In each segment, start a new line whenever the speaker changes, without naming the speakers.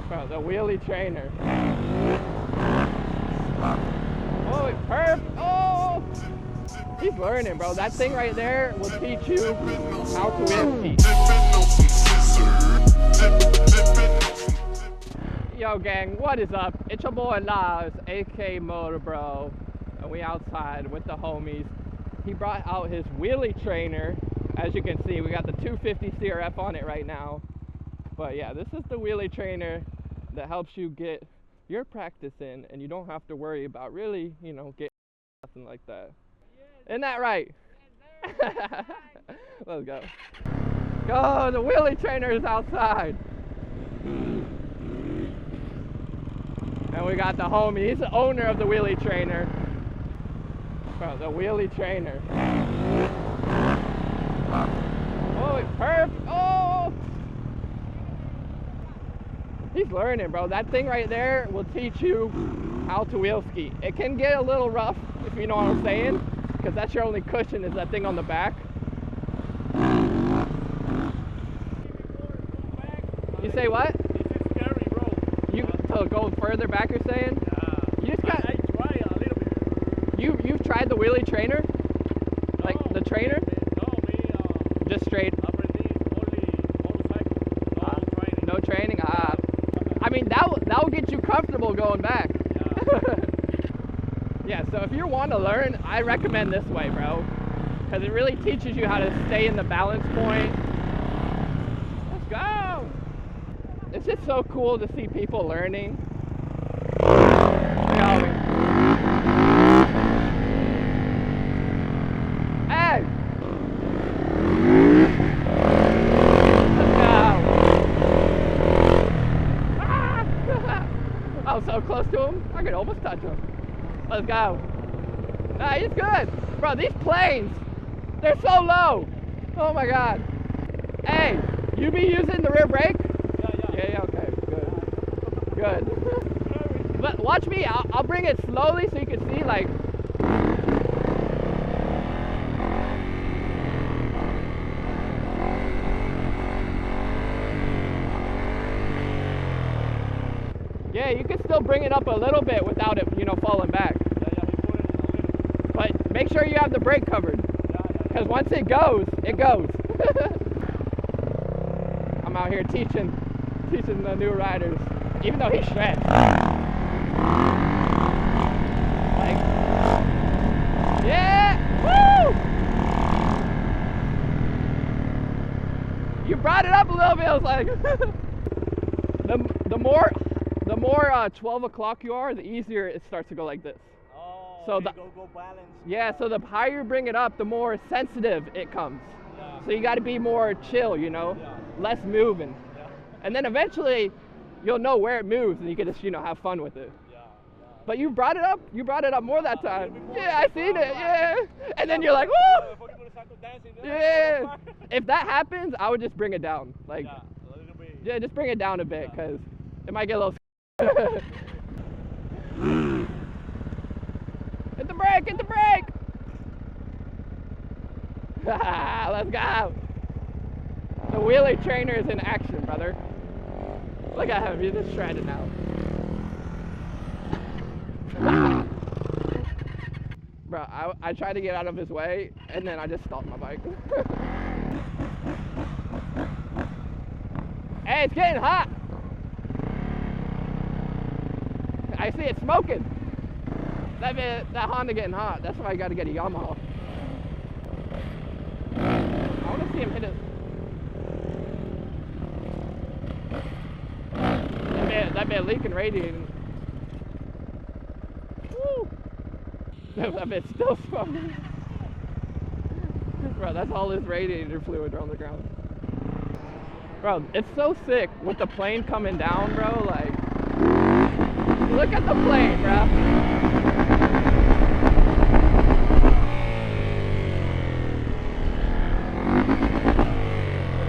Bro, the wheelie trainer. Oh, perp! Oh! He's learning, bro. That thing right there will teach you how to wheel ski. Yo, gang, what is up? It's your boy Laz, aka MotoBroo, and we outside with the homies. He brought out his wheelie trainer. As you can see, we got the 250 CRF on it right now. But yeah, this is the wheelie trainer that helps you get your practice in, and you don't have to worry about really, you know, getting nothing like that. Isn't that right? Yes, let's go. Go, the wheelie trainer is outside. And we got the homie, he's the owner of the wheelie trainer. Bro, the wheelie trainer. Oh, perp! Oh! He's learning, bro. That thing right there will teach you how to wheel ski. It can get a little rough, if you know what I'm saying, because that's your only cushion is that thing on the back. You say what?
It's scary, bro.
You to go further back, you're saying?
Yeah.
You just got.
I try a little bit.
You've tried the wheelie trainer?
No,
Like the trainer? Just straight. No training. I mean that will get you comfortable going back. Yeah. Yeah. So if you want to learn, I recommend this way, bro, because it really teaches you how to stay in the balance point. Let's go. It's just so cool to see people learning. Hey. I was so close to him, I could almost touch him. Let's go. Nah, he's good. Bro, these planes, they're so low. Oh my God. Hey, you be using the rear brake? Yeah, okay, good. Good. But watch me, I'll bring it slowly so you can see, like. Yeah, you can still bring it up a little bit without it, you know, falling back. But make sure you have the brake covered. Because once it goes, it goes. I'm out here teaching the new riders, even though he shreds. Like, yeah, woo! You brought it up a little bit. I was like, the more 12 o'clock you are, the easier it starts to go like this.
Oh,
so
go balance.
Yeah, so the higher you bring it up, the more sensitive it comes.
Yeah.
So you got to be more chill, you know, less moving.
Yeah.
And then eventually you'll know where it moves and you can just, you know, have fun with it.
Yeah.
But you brought it up more that time. Yeah, I seen it, yeah. And then you're like, woo! Yeah. If that happens, I would just bring it down. Like,
yeah, a little bit.
Yeah, just bring it down a bit, because it might get a little. Hit the brake! Hit the brake! Let's go! The wheelie trainer is in action, brother. Look at him, he's just shredded now. Bro, I tried to get out of his way, and then I just stopped my bike. Hey, it's getting hot! I see it smoking. That Honda getting hot. That's why I got to get a Yamaha. I want to see him hit it. That bit leaking radiating. Woo! That bit's still smoking. Bro, that's all this radiator fluid on the ground. Bro, it's so sick with the plane coming down, bro. Like, look at the plane, bro.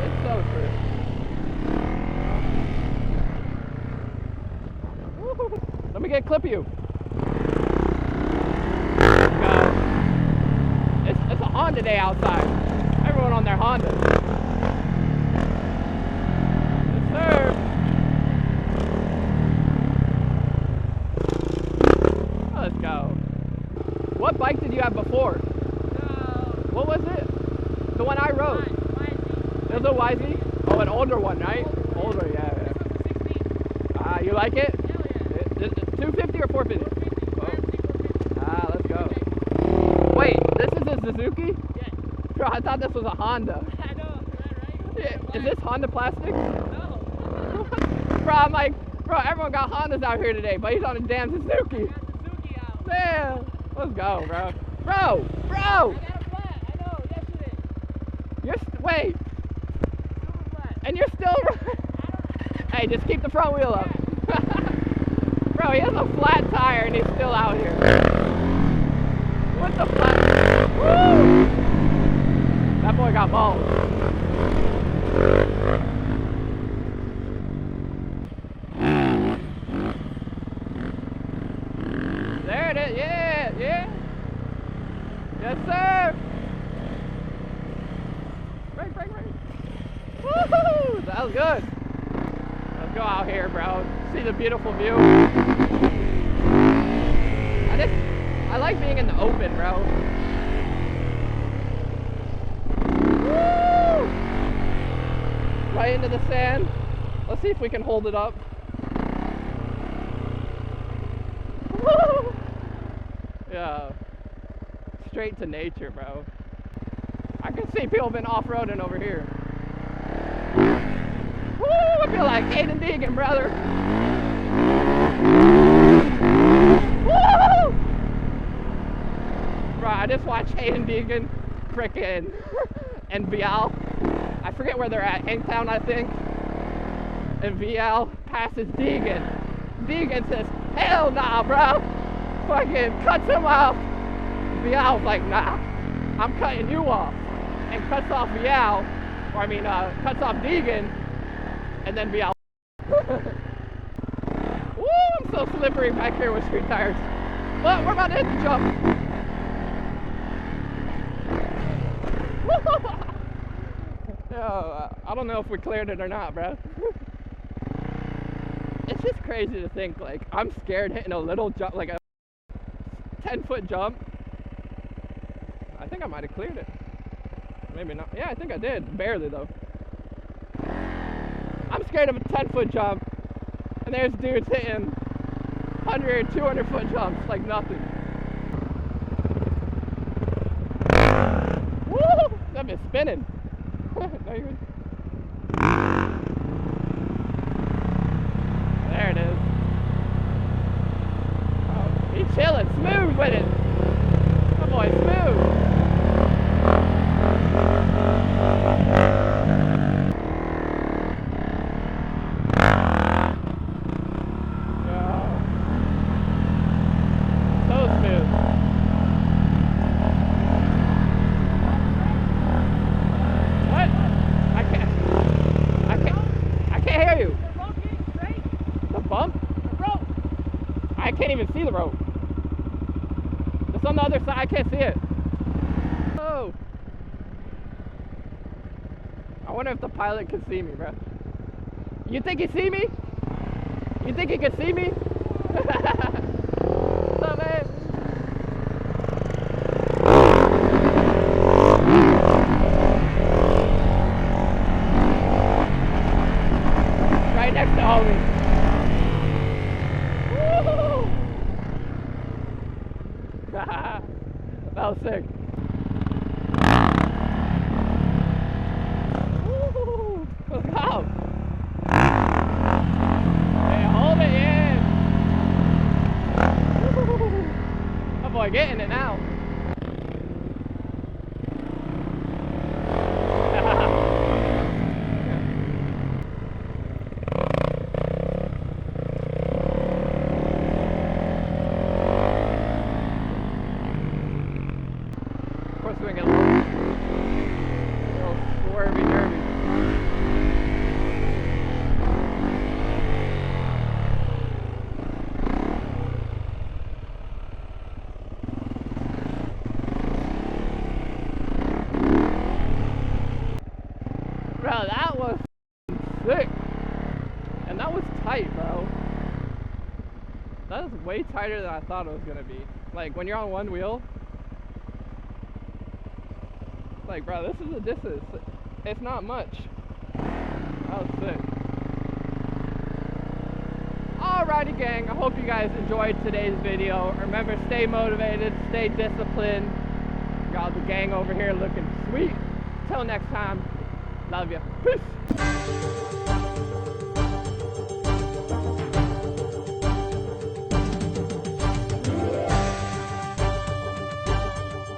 It's so true. Woo. Let me get a clip of you. It's a Honda day outside. Everyone on their Hondas. Yes, sir. older one, right? Older, yeah. You like it? 250 or 450? Oh. Let's go. Wait, this is a Suzuki?
Yeah.
Bro, I thought this was a Honda.
I know, right?
Yeah, is this Honda plastic?
No.
Bro, I'm like, bro, everyone got Hondas out here today, but he's on a damn Suzuki.
I got Suzuki out.
Man, let's go, bro. Bro!
I got a flat. I know, yesterday.
Wait,
Super flat.
and you're still Hey, just keep the front wheel up. Bro, he has a flat tire and he's still out here. What the fuck? Woo! That boy got balls. There it is. Yeah, yeah. Yes, sir. Brake. Woohoo! That was good. Let's go out here, bro. See the beautiful view. I like being in the open, bro. Woo! Right into the sand. Let's see if we can hold it up. Woo! Yeah. Straight to nature, bro. I can see people been off-roading over here. Woo! I feel like Hayden Deegan, brother. Woo! Bro, I just watched Hayden Deegan, frickin' and YALL. I forget where they're at, Hangtown, I think. And YALL passes Deegan. Deegan says, hell nah, bro. Fucking cuts him off. YALL's like, nah, I'm cutting you off. And cuts off YALL, or I mean, cuts off Deegan, and then YALL. Woo, I'm so slippery back here with street tires. But we're about to hit the jump. Yo, I don't know if we cleared it or not, bro. It's just crazy to think, like, I'm scared hitting a little jump, like a 10-foot jump. I think I might have cleared it. Maybe not. Yeah, I think I did. Barely, though. I'm scared of a 10-foot jump, and there's dudes hitting 100, 200-foot jumps like nothing. Woo! That bit's spinning. No, you're good. There it is. Oh, he's chilling, smooth with it. That boy, smooth. I can't even see the road. It's on the other side. I can't see it. Oh. I wonder if the pilot can see me, bro. You think he see me? You think he can see me? What's up, man? Right next to homie. That was sick. Woo! Let's go. Hey, hold it in. Woo! That boy getting it now. Swing it a little swervy derby. Bro, that was sick. And that was tight, bro. That is way tighter than I thought it was gonna be. Like when you're on one wheel. Like, bro, this is a distance. It's not much. Oh, sick. Alrighty, gang. I hope you guys enjoyed today's video. Remember, stay motivated, stay disciplined. Got the gang over here looking sweet. Till next time, love you. Peace.